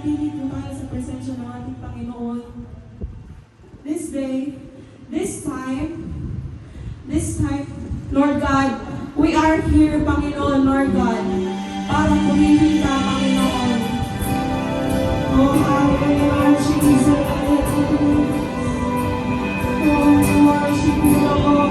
manatili po tayo sa presensya ng ating Panginoon. This day, this time, Lord God, we are here, Panginoon, Lord God, para pumili ka, Panginoon. Oh, hallelujah, Jesus. Oh, worship you, Lord.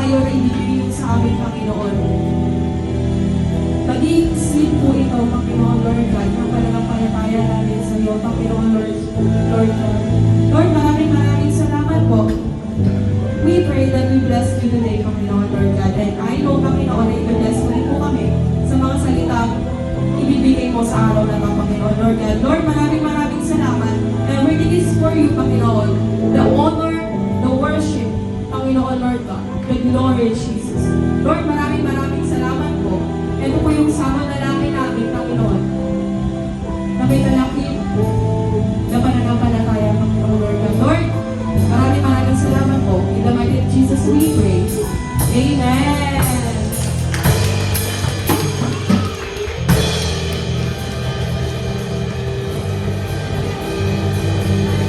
kayo na ibibigay sa amin, Panginoon. Maging sleep po ito, Panginoon, Lord God, ng pananampalataya namin sa iyo, Panginoon, Lord God. Lord, maraming salamat po. We pray that we bless you today, Panginoon, Lord God. And I know, Panginoon, na i-bless mo rin po kami sa mga salitang ibibigay mo sa araw na ito, Panginoon, Lord God. Lord, maraming salamat. Everything is for you, Panginoon. The honor, the worship, Panginoon, Lord God. The glory, Jesus. Lord, maraming salamat po. Ito po yung sama na namin, Panginoon. Na may talakit na pananampalataya, Panginoon, Lord God. Lord, maraming salamat po. In the mighty name of Jesus we pray. Amen.